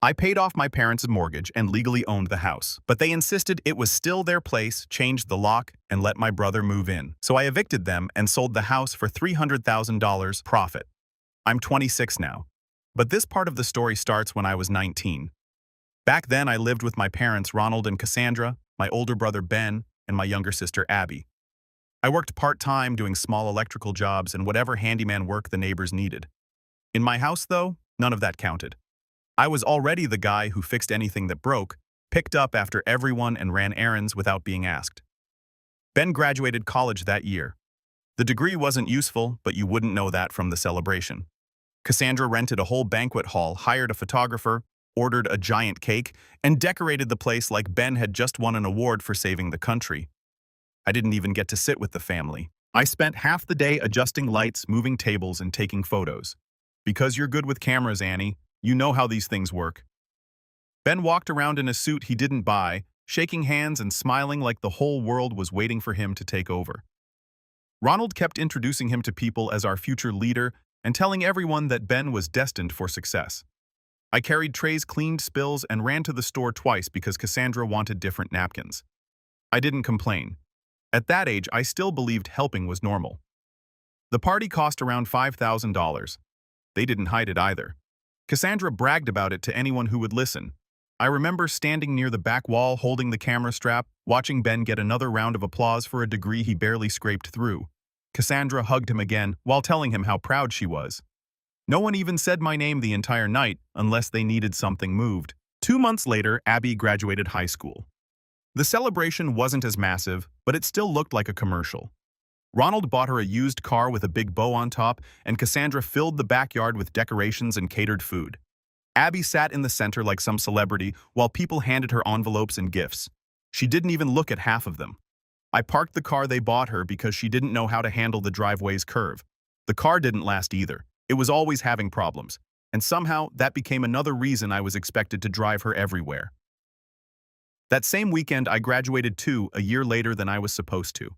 I paid off my parents' mortgage and legally owned the house, but they insisted it was still their place, changed the lock, and let my brother move in. So I evicted them and sold the house for $300,000 profit. I'm 26 now. But this part of the story starts when I was 19. Back then, I lived with my parents, Ronald and Cassandra, my older brother Ben, and my younger sister Abby. I worked part-time doing small electrical jobs and whatever handyman work the neighbors needed. In my house, though, none of that counted. I was already the guy who fixed anything that broke, picked up after everyone and ran errands without being asked. Ben graduated college that year. The degree wasn't useful, but you wouldn't know that from the celebration. Cassandra rented a whole banquet hall, hired a photographer, ordered a giant cake, and decorated the place like Ben had just won an award for saving the country. I didn't even get to sit with the family. I spent half the day adjusting lights, moving tables, and taking photos. Because you're good with cameras, Annie, you know how these things work. Ben walked around in a suit he didn't buy, shaking hands and smiling like the whole world was waiting for him to take over. Ronald kept introducing him to people as our future leader and telling everyone that Ben was destined for success. I carried trays, cleaned spills, and ran to the store twice because Cassandra wanted different napkins. I didn't complain. At that age, I still believed helping was normal. The party cost around $5,000. They didn't hide it either. Cassandra bragged about it to anyone who would listen. I remember standing near the back wall holding the camera strap, watching Ben get another round of applause for a degree he barely scraped through. Cassandra hugged him again while telling him how proud she was. No one even said my name the entire night unless they needed something moved. 2 months later, Abby graduated high school. The celebration wasn't as massive, but it still looked like a commercial. Ronald bought her a used car with a big bow on top, and Cassandra filled the backyard with decorations and catered food. Abby sat in the center like some celebrity while people handed her envelopes and gifts. She didn't even look at half of them. I parked the car they bought her because she didn't know how to handle the driveway's curve. The car didn't last either. It was always having problems, and somehow that became another reason I was expected to drive her everywhere. That same weekend, I graduated too, a year later than I was supposed to.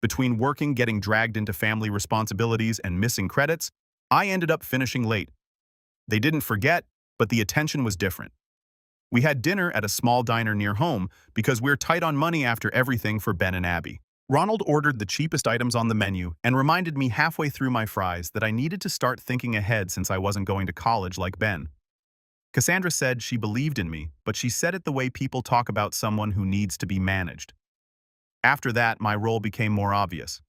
Between working, getting dragged into family responsibilities, and missing credits, I ended up finishing late. They didn't forget, but the attention was different. We had dinner at a small diner near home because we're tight on money after everything for Ben and Abby. Ronald ordered the cheapest items on the menu and reminded me halfway through my fries that I needed to start thinking ahead since I wasn't going to college like Ben. Cassandra said she believed in me, but she said it the way people talk about someone who needs to be managed. After that, my role became more obvious.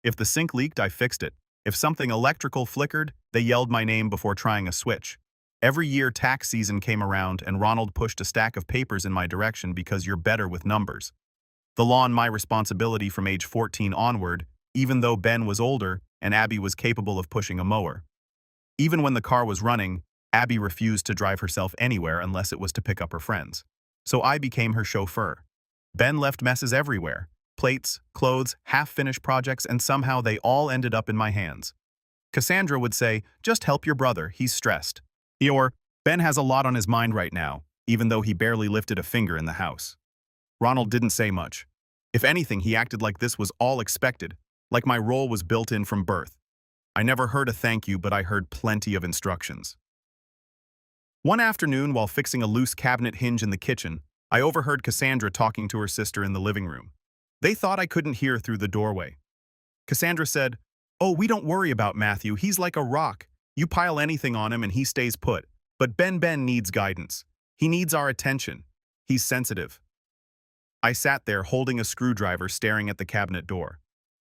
If the sink leaked, I fixed it. If something electrical flickered, they yelled my name before trying a switch. Every year tax season came around and Ronald pushed a stack of papers in my direction because you're better with numbers. The law and my responsibility from age 14 onward, even though Ben was older and Abby was capable of pushing a mower. Even when the car was running, Abby refused to drive herself anywhere unless it was to pick up her friends. So I became her chauffeur. Ben left messes everywhere. Plates, clothes, half-finished projects, and somehow they all ended up in my hands. Cassandra would say, "Just help your brother, he's stressed." Or, "Ben has a lot on his mind right now," even though he barely lifted a finger in the house. Ronald didn't say much. If anything, he acted like this was all expected, like my role was built in from birth. I never heard a thank you, but I heard plenty of instructions. One afternoon, while fixing a loose cabinet hinge in the kitchen, I overheard Cassandra talking to her sister in the living room. They thought I couldn't hear through the doorway. Cassandra said, "Oh, we don't worry about Matthew. He's like a rock. You pile anything on him and he stays put. But Ben needs guidance. He needs our attention. He's sensitive." I sat there holding a screwdriver staring at the cabinet door.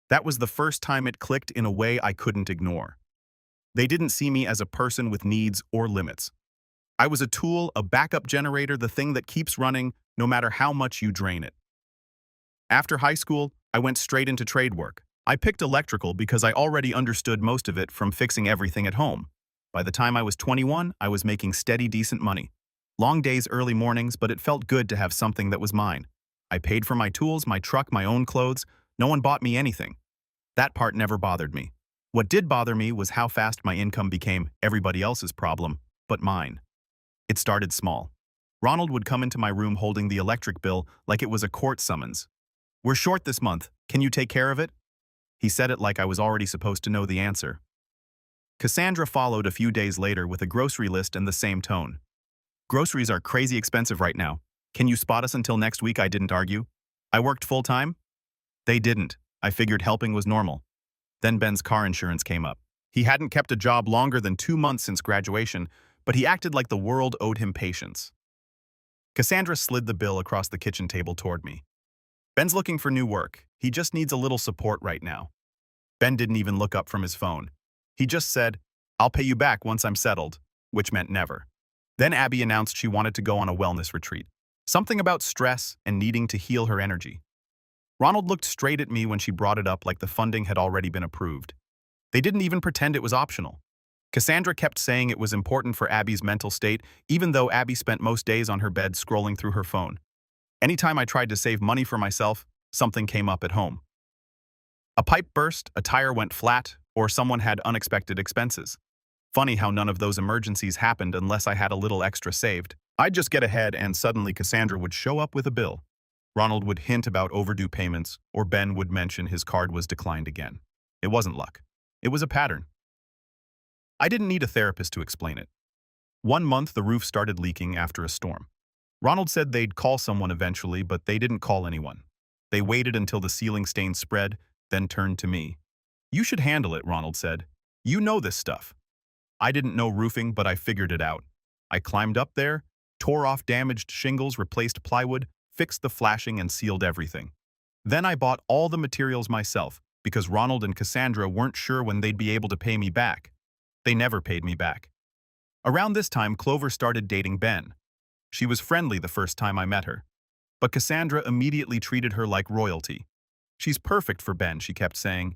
That was the first time it clicked in a way I couldn't ignore. They didn't see me as a person with needs or limits. I was a tool, a backup generator, the thing that keeps running no matter how much you drain it. After high school, I went straight into trade work. I picked electrical because I already understood most of it from fixing everything at home. By the time I was 21, I was making steady, decent money. Long days, early mornings, but it felt good to have something that was mine. I paid for my tools, my truck, my own clothes. No one bought me anything. That part never bothered me. What did bother me was how fast my income became everybody else's problem, but mine. It started small. Ronald would come into my room holding the electric bill like it was a court summons. "We're short this month. Can you take care of it?" He said it like I was already supposed to know the answer. Cassandra followed a few days later with a grocery list and the same tone. Groceries are crazy expensive right now. Can you spot us until next week? I didn't argue. I worked full-time? They didn't. I figured helping was normal. Then Ben's car insurance came up. He hadn't kept a job longer than 2 months since graduation, but he acted like the world owed him patience. Cassandra slid the bill across the kitchen table toward me. Ben's looking for new work. He just needs a little support right now. Ben didn't even look up from his phone. He just said, "I'll pay you back once I'm settled," which meant never. Then Abby announced she wanted to go on a wellness retreat. Something about stress and needing to heal her energy. Ronald looked straight at me when she brought it up like the funding had already been approved. They didn't even pretend it was optional. Cassandra kept saying it was important for Abby's mental state, even though Abby spent most days on her bed scrolling through her phone. Anytime I tried to save money for myself, something came up at home. A pipe burst, a tire went flat, or someone had unexpected expenses. Funny how none of those emergencies happened unless I had a little extra saved. I'd just get ahead and suddenly Cassandra would show up with a bill. Ronald would hint about overdue payments, or Ben would mention his card was declined again. It wasn't luck. It was a pattern. I didn't need a therapist to explain it. 1 month, the roof started leaking after a storm. Ronald said they'd call someone eventually, but they didn't call anyone. They waited until the ceiling stains spread, then turned to me. "You should handle it," Ronald said. "You know this stuff." I didn't know roofing, but I figured it out. I climbed up there, tore off damaged shingles, replaced plywood, fixed the flashing, and sealed everything. Then I bought all the materials myself, because Ronald and Cassandra weren't sure when they'd be able to pay me back. They never paid me back. Around this time, Clover started dating Ben. She was friendly the first time I met her. But Cassandra immediately treated her like royalty. "She's perfect for Ben," she kept saying.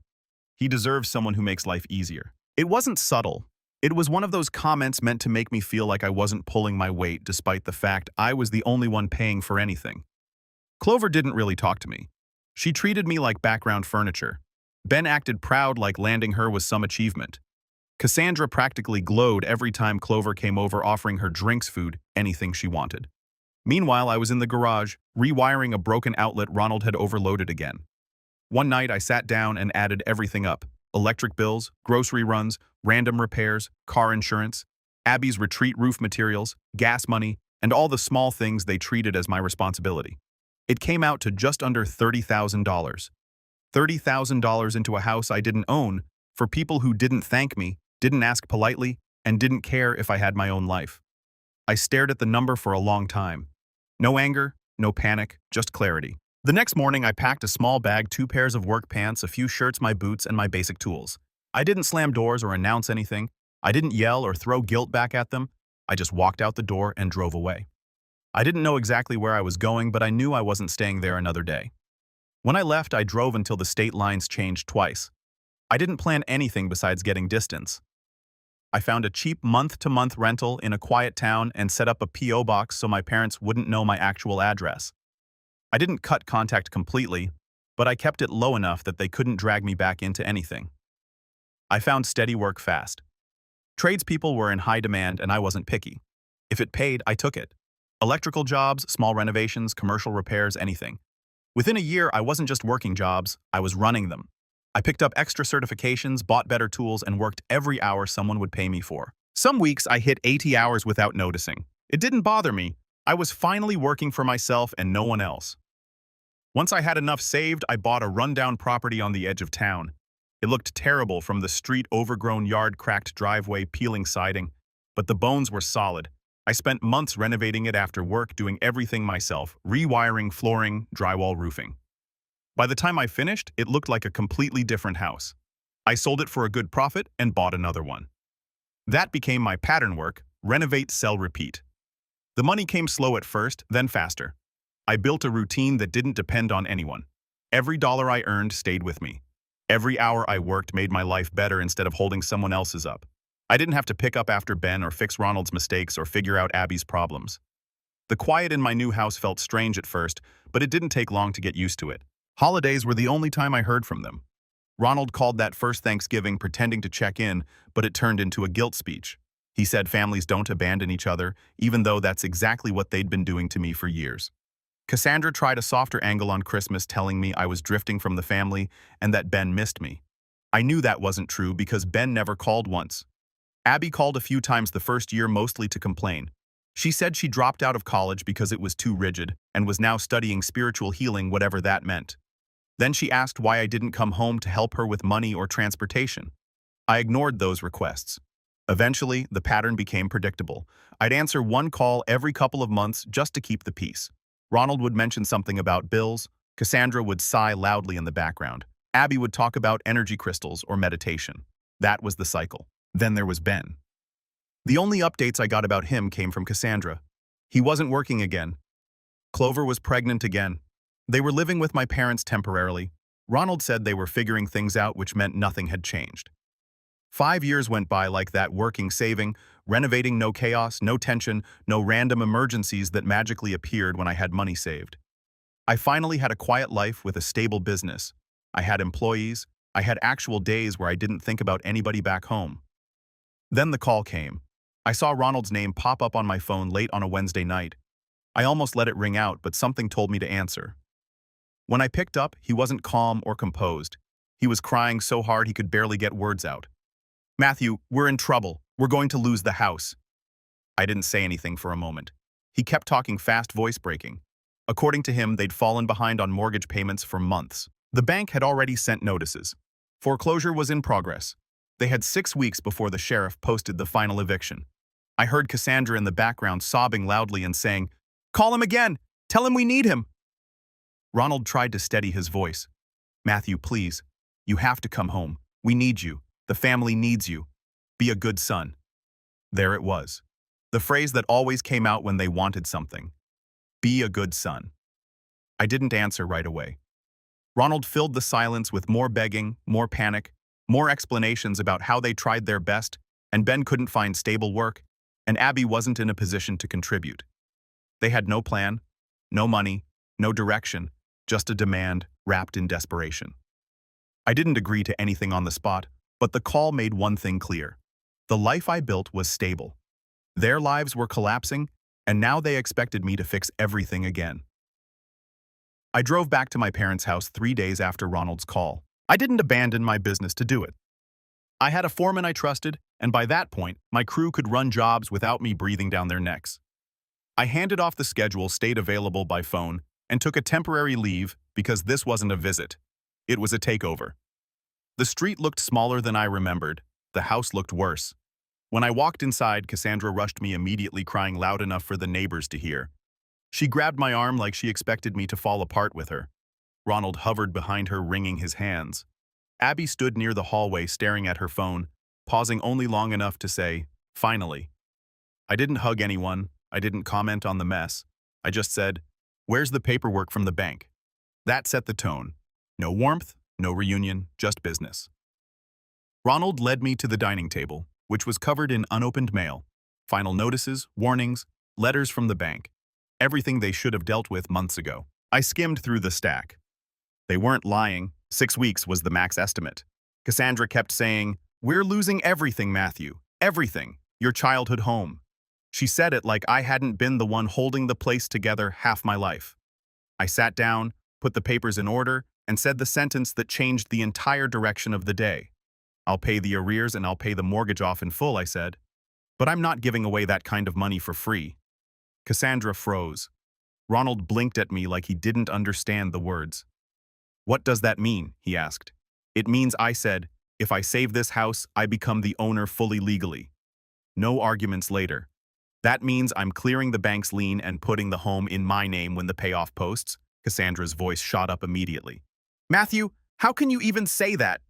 "He deserves someone who makes life easier." It wasn't subtle. It was one of those comments meant to make me feel like I wasn't pulling my weight despite the fact I was the only one paying for anything. Clover didn't really talk to me. She treated me like background furniture. Ben acted proud like landing her was some achievement. Cassandra practically glowed every time Clover came over offering her drinks, food, anything she wanted. Meanwhile, I was in the garage, rewiring a broken outlet Ronald had overloaded again. One night, I sat down and added everything up. Electric bills, grocery runs, random repairs, car insurance, Abby's retreat roof materials, gas money, and all the small things they treated as my responsibility. It came out to just under $30,000. $30,000 into a house I didn't own, for people who didn't thank me, didn't ask politely, and didn't care if I had my own life. I stared at the number for a long time. No anger, no panic, just clarity. The next morning, I packed a small bag, 2 pairs of work pants, a few shirts, my boots, and my basic tools. I didn't slam doors or announce anything. I didn't yell or throw guilt back at them. I just walked out the door and drove away. I didn't know exactly where I was going, but I knew I wasn't staying there another day. When I left, I drove until the state lines changed twice. I didn't plan anything besides getting distance. I found a cheap month-to-month rental in a quiet town and set up a P.O. box so my parents wouldn't know my actual address. I didn't cut contact completely, but I kept it low enough that they couldn't drag me back into anything. I found steady work fast. Tradespeople were in high demand and I wasn't picky. If it paid, I took it. Electrical jobs, small renovations, commercial repairs, anything. Within a year, I wasn't just working jobs, I was running them. I picked up extra certifications, bought better tools, and worked every hour someone would pay me for. Some weeks, I hit 80 hours without noticing. It didn't bother me. I was finally working for myself and no one else. Once I had enough saved, I bought a rundown property on the edge of town. It looked terrible from the street, overgrown yard, cracked driveway, peeling siding, but the bones were solid. I spent months renovating it after work, doing everything myself, rewiring, flooring, drywall, roofing. By the time I finished, it looked like a completely different house. I sold it for a good profit and bought another one. That became my pattern work: renovate, sell, repeat. The money came slow at first, then faster. I built a routine that didn't depend on anyone. Every dollar I earned stayed with me. Every hour I worked made my life better instead of holding someone else's up. I didn't have to pick up after Ben or fix Ronald's mistakes or figure out Abby's problems. The quiet in my new house felt strange at first, but it didn't take long to get used to it. Holidays were the only time I heard from them. Ronald called that first Thanksgiving pretending to check in, but it turned into a guilt speech. He said families don't abandon each other, even though that's exactly what they'd been doing to me for years. Cassandra tried a softer angle on Christmas, telling me I was drifting from the family and that Ben missed me. I knew that wasn't true because Ben never called once. Abby called a few times the first year, mostly to complain. She said she dropped out of college because it was too rigid and was now studying spiritual healing, whatever that meant. Then she asked why I didn't come home to help her with money or transportation. I ignored those requests. Eventually, the pattern became predictable. I'd answer one call every couple of months just to keep the peace. Ronald would mention something about bills. Cassandra would sigh loudly in the background. Abby would talk about energy crystals or meditation. That was the cycle. Then there was Ben. The only updates I got about him came from Cassandra. He wasn't working again. Clover was pregnant again. They were living with my parents temporarily. Ronald said they were figuring things out, which meant nothing had changed. 5 years went by like that, working, saving, renovating, no chaos, no tension, no random emergencies that magically appeared when I had money saved. I finally had a quiet life with a stable business. I had employees. I had actual days where I didn't think about anybody back home. Then the call came. I saw Ronald's name pop up on my phone late on a Wednesday night. I almost let it ring out, but something told me to answer. When I picked up, he wasn't calm or composed. He was crying so hard he could barely get words out. "Matthew, we're in trouble. We're going to lose the house." I didn't say anything for a moment. He kept talking fast, voice breaking. According to him, they'd fallen behind on mortgage payments for months. The bank had already sent notices. Foreclosure was in progress. They had 6 weeks before the sheriff posted the final eviction. I heard Cassandra in the background sobbing loudly and saying, "Call him again! Tell him we need him!" Ronald tried to steady his voice. "Matthew, please. You have to come home. We need you. The family needs you. Be a good son." There it was. The phrase that always came out when they wanted something. Be a good son. I didn't answer right away. Ronald filled the silence with more begging, more panic, more explanations about how they tried their best, and Ben couldn't find stable work, and Abby wasn't in a position to contribute. They had no plan, no money, no direction, just a demand wrapped in desperation. I didn't agree to anything on the spot, but the call made one thing clear. The life I built was stable. Their lives were collapsing, and now they expected me to fix everything again. I drove back to my parents' house 3 days after Ronald's call. I didn't abandon my business to do it. I had a foreman I trusted, and by that point, my crew could run jobs without me breathing down their necks. I handed off the schedule, stayed available by phone, and took a temporary leave because this wasn't a visit. It was a takeover. The street looked smaller than I remembered. The house looked worse. When I walked inside, Cassandra rushed me immediately, crying loud enough for the neighbors to hear. She grabbed my arm like she expected me to fall apart with her. Ronald hovered behind her, wringing his hands. Abby stood near the hallway staring at her phone, pausing only long enough to say, "Finally." I didn't hug anyone. I didn't comment on the mess. I just said, "Where's the paperwork from the bank?" That set the tone. No warmth, no reunion, just business. Ronald led me to the dining table, which was covered in unopened mail, final notices, warnings, letters from the bank, everything they should have dealt with months ago. I skimmed through the stack. They weren't lying. 6 weeks was the max estimate. Cassandra kept saying, "We're losing everything, Matthew. Everything. Your childhood home." She said it like I hadn't been the one holding the place together half my life. I sat down, put the papers in order, and said the sentence that changed the entire direction of the day. "I'll pay the arrears and I'll pay the mortgage off in full," I said. "But I'm not giving away that kind of money for free." Cassandra froze. Ronald blinked at me like he didn't understand the words. "What does that mean?" he asked. "It means," I said, "if I save this house, I become the owner fully legally." No arguments later. "That means I'm clearing the bank's lien and putting the home in my name when the payoff posts." Cassandra's voice shot up immediately. "Matthew, how can you even say that?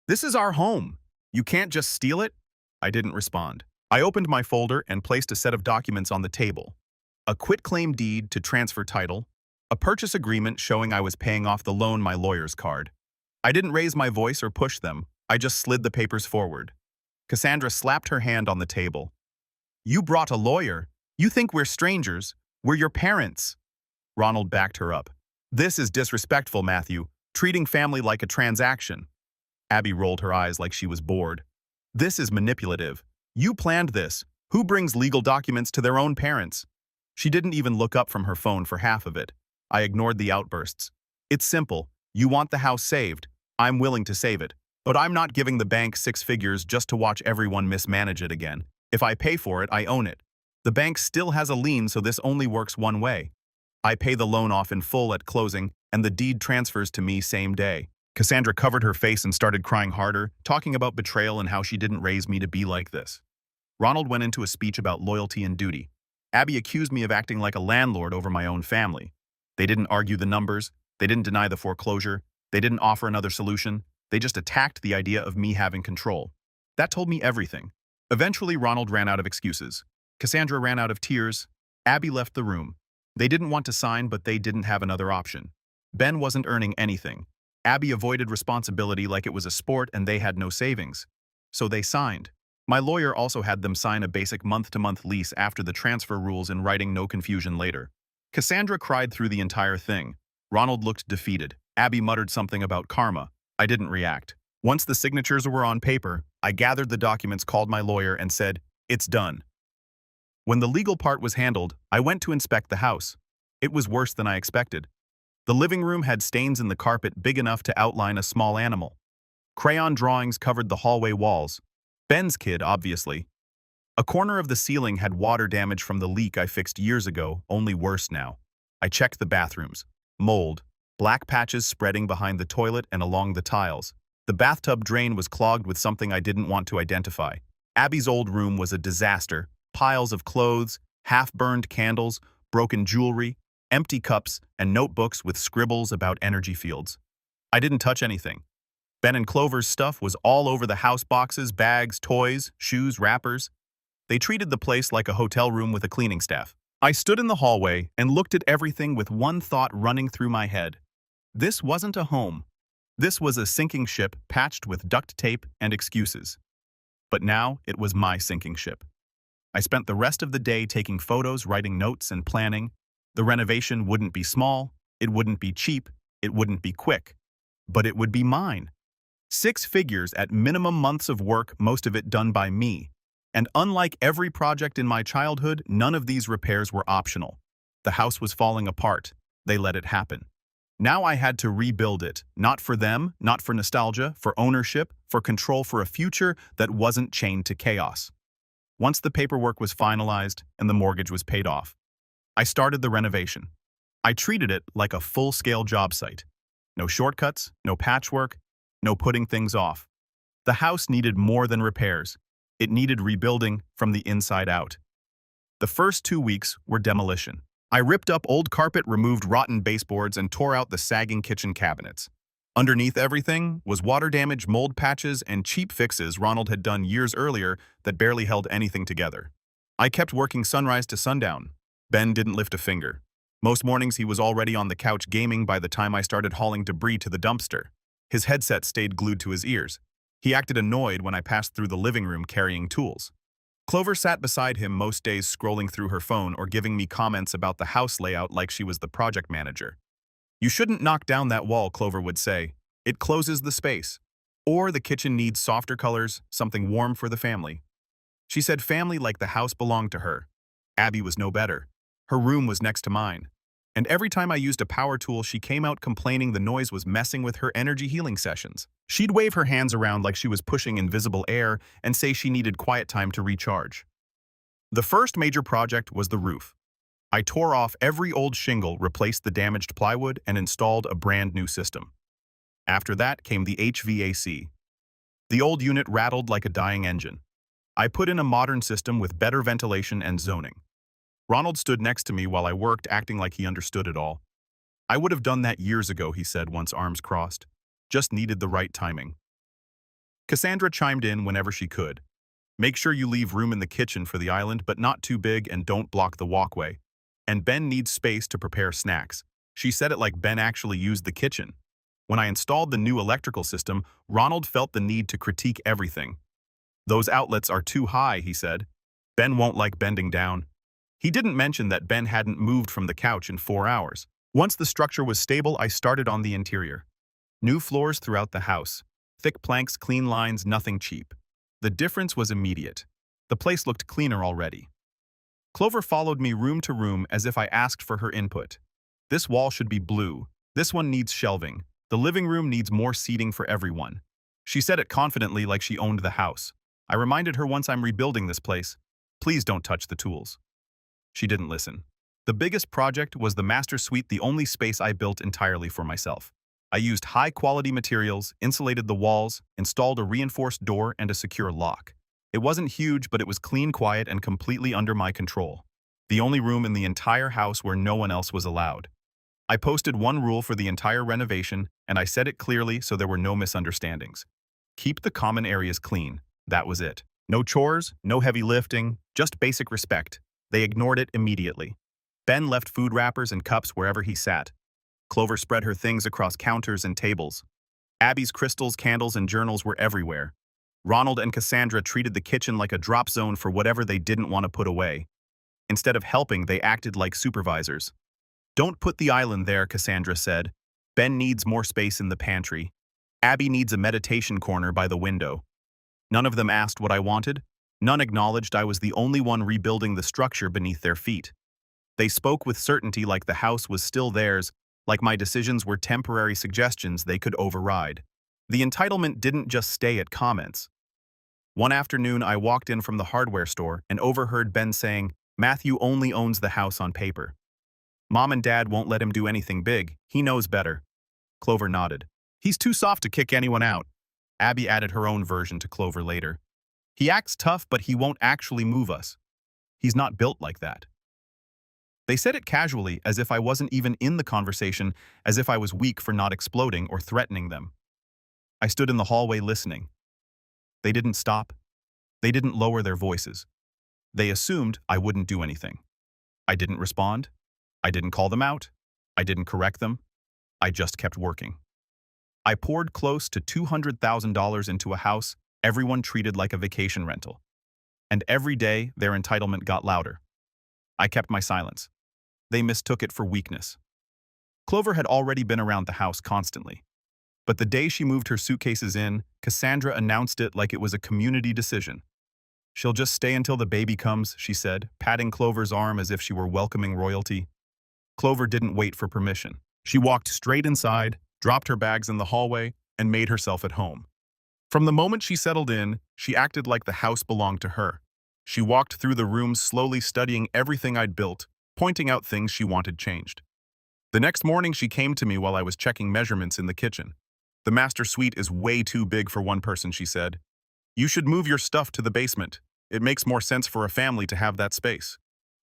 This is our home. You can't just steal it." I didn't respond. I opened my folder and placed a set of documents on the table. A quitclaim deed to transfer title, a purchase agreement showing I was paying off the loan, my lawyer's card. I didn't raise my voice or push them. I just slid the papers forward. Cassandra slapped her hand on the table. "You brought a lawyer. You think we're strangers. We're your parents." Ronald backed her up. "This is disrespectful, Matthew, treating family like a transaction." Abby rolled her eyes like she was bored. "This is manipulative. You planned this. Who brings legal documents to their own parents?" She didn't even look up from her phone for half of it. I ignored the outbursts. "It's simple. You want the house saved. I'm willing to save it. But I'm not giving the bank 6 figures just to watch everyone mismanage it again. If I pay for it, I own it." The bank still has a lien, so this only works one way. I pay the loan off in full at closing, and the deed transfers to me same day. Cassandra covered her face and started crying harder, talking about betrayal and how she didn't raise me to be like this. Ronald went into a speech about loyalty and duty. Abby accused me of acting like a landlord over my own family. They didn't argue the numbers, they didn't deny the foreclosure, they didn't offer another solution, they just attacked the idea of me having control. That told me everything. Eventually, Ronald ran out of excuses. Cassandra ran out of tears. Abby left the room. They didn't want to sign, but they didn't have another option. Ben wasn't earning anything. Abby avoided responsibility like it was a sport and they had no savings. So they signed. My lawyer also had them sign a basic month-to-month lease after the transfer rules in writing no confusion later. Cassandra cried through the entire thing. Ronald looked defeated. Abby muttered something about karma. I didn't react. Once the signatures were on paper, I gathered the documents, called my lawyer, and said, "It's done." When the legal part was handled, I went to inspect the house. It was worse than I expected. The living room had stains in the carpet big enough to outline a small animal. Crayon drawings covered the hallway walls. Ben's kid, obviously. A corner of the ceiling had water damage from the leak I fixed years ago, only worse now. I checked the bathrooms. Mold. Black patches spreading behind the toilet and along the tiles. The bathtub drain was clogged with something I didn't want to identify. Abby's old room was a disaster. Piles of clothes, half-burned candles, broken jewelry, empty cups, and notebooks with scribbles about energy fields. I didn't touch anything. Ben and Clover's stuff was all over the house: boxes, bags, toys, shoes, wrappers. They treated the place like a hotel room with a cleaning staff. I stood in the hallway and looked at everything with one thought running through my head. This wasn't a home. This was a sinking ship patched with duct tape and excuses. But now it was my sinking ship. I spent the rest of the day taking photos, writing notes, and planning. The renovation wouldn't be small, it wouldn't be cheap, it wouldn't be quick. But it would be mine. 6 figures at minimum months of work, most of it done by me. And unlike every project in my childhood, none of these repairs were optional. The house was falling apart. They let it happen. Now I had to rebuild it, not for them, not for nostalgia, for ownership, for control, for a future that wasn't chained to chaos. Once the paperwork was finalized and the mortgage was paid off, I started the renovation. I treated it like a full-scale job site. No shortcuts, no patchwork, no putting things off. The house needed more than repairs. It needed rebuilding from the inside out. The first 2 weeks were demolition. I ripped up old carpet, removed rotten baseboards, and tore out the sagging kitchen cabinets. Underneath everything was water damage, mold patches, and cheap fixes Ronald had done years earlier that barely held anything together. I kept working sunrise to sundown. Ben didn't lift a finger. Most mornings he was already on the couch gaming by the time I started hauling debris to the dumpster. His headset stayed glued to his ears. He acted annoyed when I passed through the living room carrying tools. Clover sat beside him most days, scrolling through her phone or giving me comments about the house layout like she was the project manager. "You shouldn't knock down that wall," Clover would say. "It closes the space." Or, "The kitchen needs softer colors, something warm for the family." She said family like the house belonged to her. Abby was no better. Her room was next to mine. And every time I used a power tool, she came out complaining the noise was messing with her energy healing sessions. She'd wave her hands around like she was pushing invisible air and say she needed quiet time to recharge. The first major project was the roof. I tore off every old shingle, replaced the damaged plywood, and installed a brand new system. After that came the HVAC. The old unit rattled like a dying engine. I put in a modern system with better ventilation and zoning. Ronald stood next to me while I worked, acting like he understood it all. "I would have done that years ago," he said once, arms crossed. "Just needed the right timing." Cassandra chimed in whenever she could. "Make sure you leave room in the kitchen for the island, but not too big, and don't block the walkway. And Ben needs space to prepare snacks." She said it like Ben actually used the kitchen. When I installed the new electrical system, Ronald felt the need to critique everything. "Those outlets are too high," he said. "Ben won't like bending down." He didn't mention that Ben hadn't moved from the couch in 4 hours. Once the structure was stable, I started on the interior. New floors throughout the house. Thick planks, clean lines, nothing cheap. The difference was immediate. The place looked cleaner already. Clover followed me room to room as if I asked for her input. "This wall should be blue. This one needs shelving. The living room needs more seating for everyone." She said it confidently like she owned the house. I reminded her once I'm rebuilding this place, "Please don't touch the tools." She didn't listen. The biggest project was the master suite, the only space I built entirely for myself. I used high-quality materials, insulated the walls, installed a reinforced door and a secure lock. It wasn't huge, but it was clean, quiet, and completely under my control. The only room in the entire house where no one else was allowed. I posted one rule for the entire renovation, and I said it clearly so there were no misunderstandings. Keep the common areas clean. That was it. No chores, no heavy lifting, just basic respect. They ignored it immediately. Ben left food wrappers and cups wherever he sat. Clover spread her things across counters and tables. Abby's crystals, candles, and journals were everywhere. Ronald and Cassandra treated the kitchen like a drop zone for whatever they didn't want to put away. Instead of helping, they acted like supervisors. "Don't put the island there," Cassandra said. "Ben needs more space in the pantry. Abby needs a meditation corner by the window." None of them asked what I wanted. None acknowledged I was the only one rebuilding the structure beneath their feet. They spoke with certainty, like the house was still theirs, like my decisions were temporary suggestions they could override. The entitlement didn't just stay at comments. One afternoon, I walked in from the hardware store and overheard Ben saying, "Matthew only owns the house on paper. Mom and Dad won't let him do anything big. He knows better." Clover nodded. "He's too soft to kick anyone out." Abby added her own version to Clover later. "He acts tough, but he won't actually move us. He's not built like that." They said it casually, as if I wasn't even in the conversation, as if I was weak for not exploding or threatening them. I stood in the hallway listening. They didn't stop. They didn't lower their voices. They assumed I wouldn't do anything. I didn't respond. I didn't call them out. I didn't correct them. I just kept working. I poured close to $200,000 into a house everyone treated like a vacation rental. And every day, their entitlement got louder. I kept my silence. They mistook it for weakness. Clover had already been around the house constantly. But the day she moved her suitcases in, Cassandra announced it like it was a community decision. "She'll just stay until the baby comes," she said, patting Clover's arm as if she were welcoming royalty. Clover didn't wait for permission. She walked straight inside, dropped her bags in the hallway, and made herself at home. From the moment she settled in, she acted like the house belonged to her. She walked through the rooms slowly, studying everything I'd built, pointing out things she wanted changed. The next morning, she came to me while I was checking measurements in the kitchen. "The master suite is way too big for one person," she said. "You should move your stuff to the basement. It makes more sense for a family to have that space."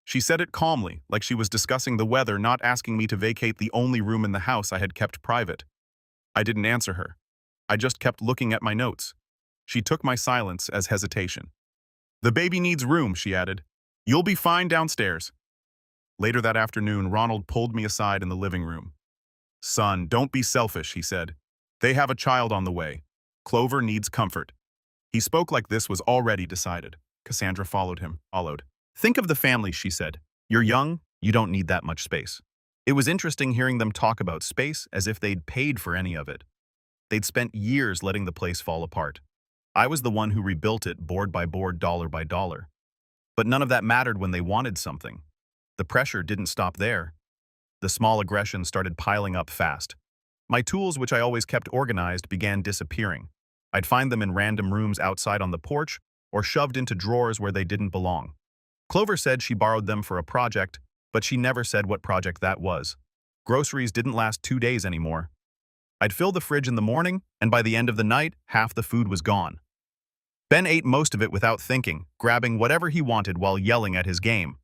She said it calmly, like she was discussing the weather, not asking me to vacate the only room in the house I had kept private. I didn't answer her. I just kept looking at my notes. She took my silence as hesitation. "The baby needs room," she added. "You'll be fine downstairs." Later that afternoon, Ronald pulled me aside in the living room. "Son, don't be selfish," he said. "They have a child on the way. Clover needs comfort." He spoke like this was already decided. Cassandra followed. "Think of the family," she said. "You're young, you don't need that much space." It was interesting hearing them talk about space as if they'd paid for any of it. They'd spent years letting the place fall apart. I was the one who rebuilt it board by board, dollar by dollar. But none of that mattered when they wanted something. The pressure didn't stop there. The small aggressions started piling up fast. My tools, which I always kept organized, began disappearing. I'd find them in random rooms outside on the porch or shoved into drawers where they didn't belong. Clover said she borrowed them for a project, but she never said what project that was. Groceries didn't last 2 days anymore. I'd fill the fridge in the morning, and by the end of the night, half the food was gone. Ben ate most of it without thinking, grabbing whatever he wanted while yelling at his game.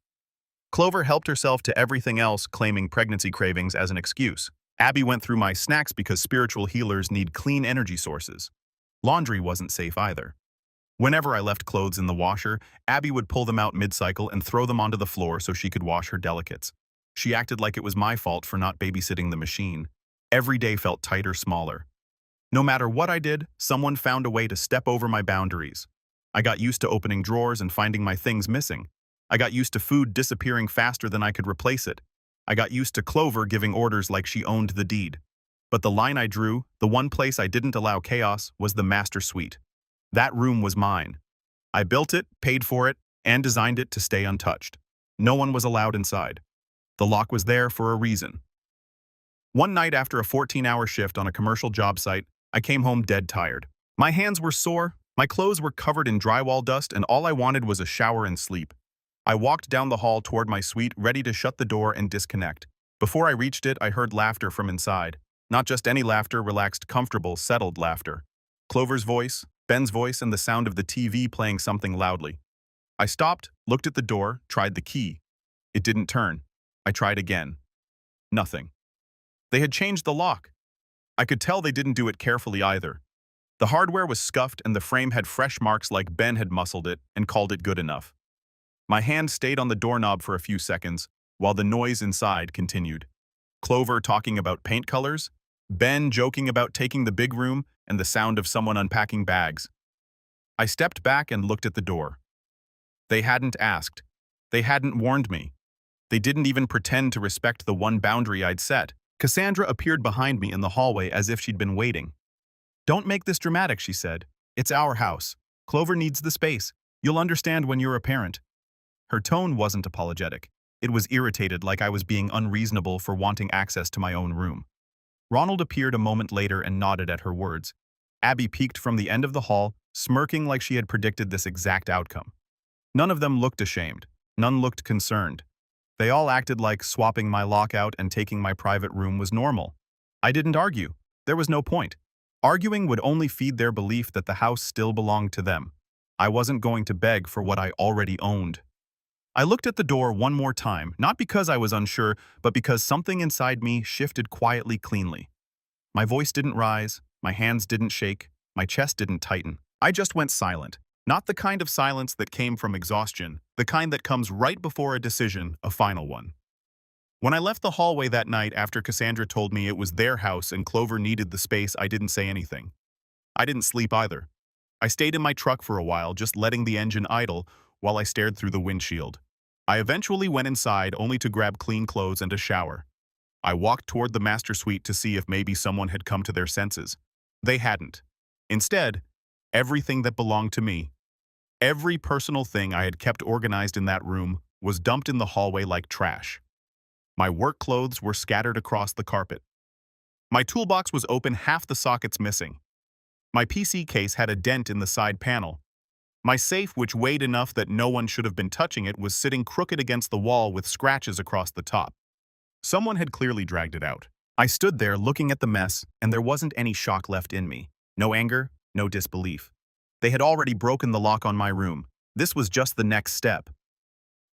Clover helped herself to everything else, claiming pregnancy cravings as an excuse. Abby went through my snacks because spiritual healers need clean energy sources. Laundry wasn't safe either. Whenever I left clothes in the washer, Abby would pull them out mid-cycle and throw them onto the floor so she could wash her delicates. She acted like it was my fault for not babysitting the machine. Every day felt tighter, smaller. No matter what I did, someone found a way to step over my boundaries. I got used to opening drawers and finding my things missing. I got used to food disappearing faster than I could replace it. I got used to Clover giving orders like she owned the deed. But the line I drew, the one place I didn't allow chaos, was the master suite. That room was mine. I built it, paid for it, and designed it to stay untouched. No one was allowed inside. The lock was there for a reason. One night after a 14-hour shift on a commercial job site, I came home dead tired. My hands were sore, my clothes were covered in drywall dust, and all I wanted was a shower and sleep. I walked down the hall toward my suite, ready to shut the door and disconnect. Before I reached it, I heard laughter from inside. Not just any laughter, relaxed, comfortable, settled laughter. Clover's voice, Ben's voice, and the sound of the TV playing something loudly. I stopped, looked at the door, tried the key. It didn't turn. I tried again. Nothing. They had changed the lock. I could tell they didn't do it carefully either. The hardware was scuffed and the frame had fresh marks like Ben had muscled it and called it good enough. My hand stayed on the doorknob for a few seconds, while the noise inside continued. Clover talking about paint colors, Ben joking about taking the big room, and the sound of someone unpacking bags. I stepped back and looked at the door. They hadn't asked. They hadn't warned me. They didn't even pretend to respect the one boundary I'd set. Cassandra appeared behind me in the hallway as if she'd been waiting. "Don't make this dramatic," she said. "It's our house. Clover needs the space. You'll understand when you're a parent." Her tone wasn't apologetic. It was irritated, like I was being unreasonable for wanting access to my own room. Ronald appeared a moment later and nodded at her words. Abby peeked from the end of the hall, smirking like she had predicted this exact outcome. None of them looked ashamed. None looked concerned. They all acted like swapping my lockout and taking my private room was normal. I didn't argue. There was no point. Arguing would only feed their belief that the house still belonged to them. I wasn't going to beg for what I already owned. I looked at the door one more time, not because I was unsure, but because something inside me shifted quietly, cleanly. My voice didn't rise, my hands didn't shake, my chest didn't tighten. I just went silent. Not the kind of silence that came from exhaustion, the kind that comes right before a decision, a final one. When I left the hallway that night after Cassandra told me it was their house and Clover needed the space, I didn't say anything. I didn't sleep either. I stayed in my truck for a while, just letting the engine idle while I stared through the windshield. I eventually went inside only to grab clean clothes and a shower. I walked toward the master suite to see if maybe someone had come to their senses. They hadn't. Instead, everything that belonged to me, every personal thing I had kept organized in that room, was dumped in the hallway like trash. My work clothes were scattered across the carpet. My toolbox was open, half the sockets missing. My PC case had a dent in the side panel. My safe, which weighed enough that no one should have been touching it, was sitting crooked against the wall with scratches across the top. Someone had clearly dragged it out. I stood there looking at the mess, and there wasn't any shock left in me. No anger, no disbelief. They had already broken the lock on my room. This was just the next step.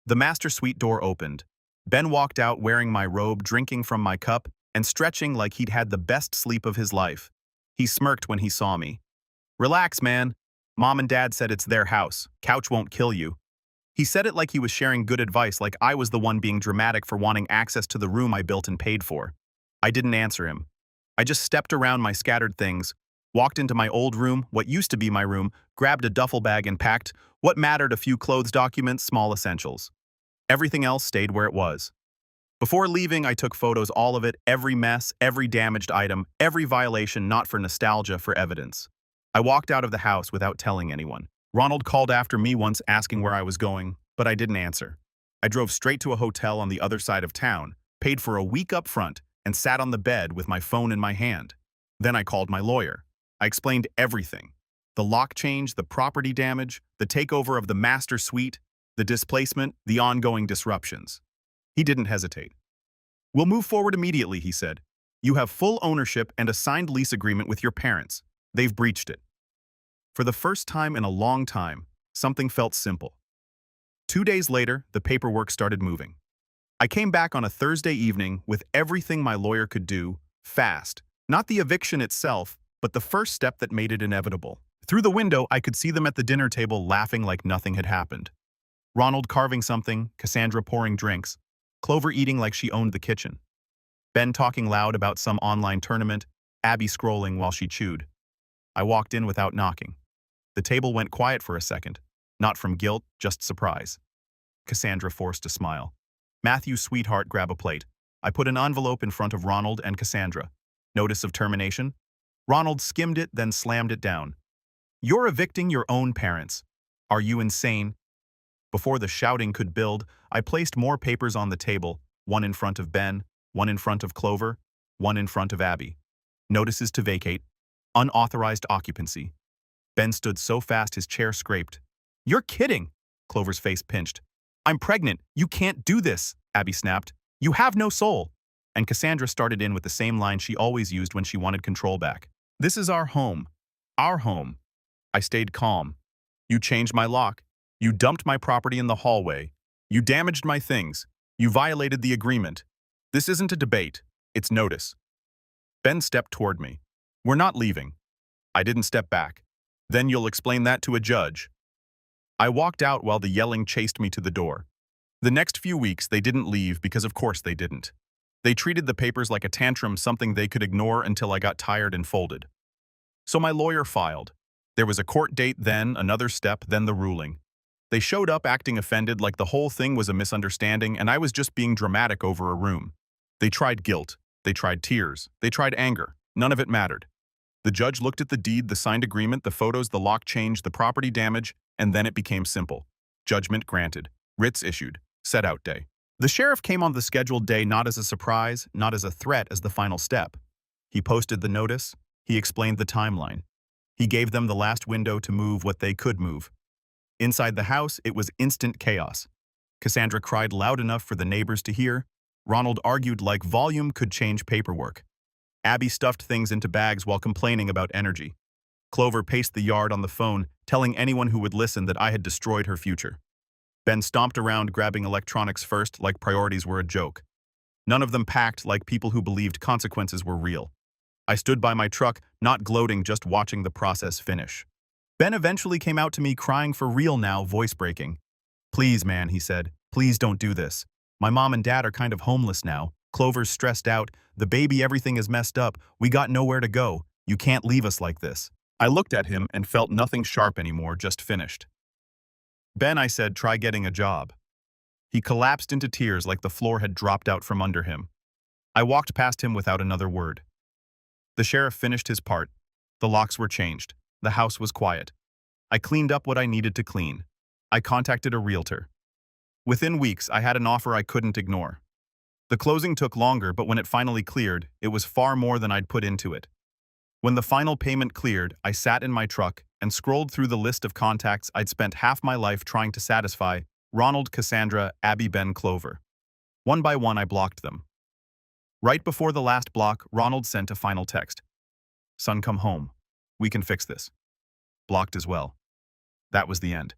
The master suite door opened. Ben walked out wearing my robe, drinking from my cup, and stretching like he'd had the best sleep of his life. He smirked when he saw me. "Relax, man. Mom and Dad said it's their house. Couch won't kill you." He said it like he was sharing good advice, like I was the one being dramatic for wanting access to the room I built and paid for. I didn't answer him. I just stepped around my scattered things, walked into my old room, what used to be my room, grabbed a duffel bag and packed what mattered: a few clothes, documents, small essentials. Everything else stayed where it was. Before leaving, I took photos, all of it, every mess, every damaged item, every violation, not for nostalgia, for evidence. I walked out of the house without telling anyone. Ronald called after me once asking where I was going, but I didn't answer. I drove straight to a hotel on the other side of town, paid for a week up front, and sat on the bed with my phone in my hand. Then I called my lawyer. I explained everything. The lock change, the property damage, the takeover of the master suite, the displacement, the ongoing disruptions. He didn't hesitate. "We'll move forward immediately," he said. "You have full ownership and a signed lease agreement with your parents. They've breached it." For the first time in a long time, something felt simple. 2 days later, the paperwork started moving. I came back on a Thursday evening with everything my lawyer could do, fast. Not the eviction itself, but the first step that made it inevitable. Through the window, I could see them at the dinner table laughing like nothing had happened. Ronald carving something, Cassandra pouring drinks, Clover eating like she owned the kitchen. Ben talking loud about some online tournament, Abby scrolling while she chewed. I walked in without knocking. The table went quiet for a second, not from guilt, just surprise. Cassandra forced a smile. "Matthew, sweetheart, grab a plate." I put an envelope in front of Ronald and Cassandra. "Notice of termination?" Ronald skimmed it, then slammed it down. "You're evicting your own parents. Are you insane?" Before the shouting could build, I placed more papers on the table, one in front of Ben, one in front of Clover, one in front of Abby. Notices to vacate. Unauthorized occupancy. Ben stood so fast his chair scraped. "You're kidding!" Clover's face pinched. I'm pregnant. You can't do this, Abby snapped. You have no soul. And Cassandra started in with the same line she always used when she wanted control back. This is our home. Our home. I stayed calm. You changed my lock. You dumped my property in the hallway. You damaged my things. You violated the agreement. This isn't a debate. It's notice. Ben stepped toward me. We're not leaving. I didn't step back. Then you'll explain that to a judge. I walked out while the yelling chased me to the door. The next few weeks, they didn't leave because of course they didn't. They treated the papers like a tantrum, something they could ignore until I got tired and folded. So my lawyer filed. There was a court date, then another step, then the ruling. They showed up acting offended like the whole thing was a misunderstanding and I was just being dramatic over a room. They tried guilt. They tried tears. They tried anger. None of it mattered. The judge looked at the deed, the signed agreement, the photos, the lock change, the property damage, and then it became simple. Judgment granted. Writs issued. Set out day. The sheriff came on the scheduled day not as a surprise, not as a threat, as the final step. He posted the notice. He explained the timeline. He gave them the last window to move what they could move. Inside the house, it was instant chaos. Cassandra cried loud enough for the neighbors to hear. Ronald argued like volume could change paperwork. Abby stuffed things into bags while complaining about energy. Clover paced the yard on the phone, telling anyone who would listen that I had destroyed her future. Ben stomped around grabbing electronics first like priorities were a joke. None of them packed like people who believed consequences were real. I stood by my truck, not gloating, just watching the process finish. Ben eventually came out to me crying for real now, voice breaking. Please, man, he said, please don't do this. My mom and dad are kind of homeless now. Clover's stressed out. The baby, everything is messed up. We got nowhere to go. You can't leave us like this. I looked at him and felt nothing sharp anymore, just finished. Ben, I said, try getting a job. He collapsed into tears like the floor had dropped out from under him. I walked past him without another word. The sheriff finished his part. The locks were changed. The house was quiet. I cleaned up what I needed to clean. I contacted a realtor. Within weeks, I had an offer I couldn't ignore. The closing took longer, but when it finally cleared, it was far more than I'd put into it. When the final payment cleared, I sat in my truck and scrolled through the list of contacts I'd spent half my life trying to satisfy: Ronald, Cassandra, Abby, Ben, Clover. One by one, I blocked them. Right before the last block, Ronald sent a final text. Son, come home. We can fix this. Blocked as well. That was the end.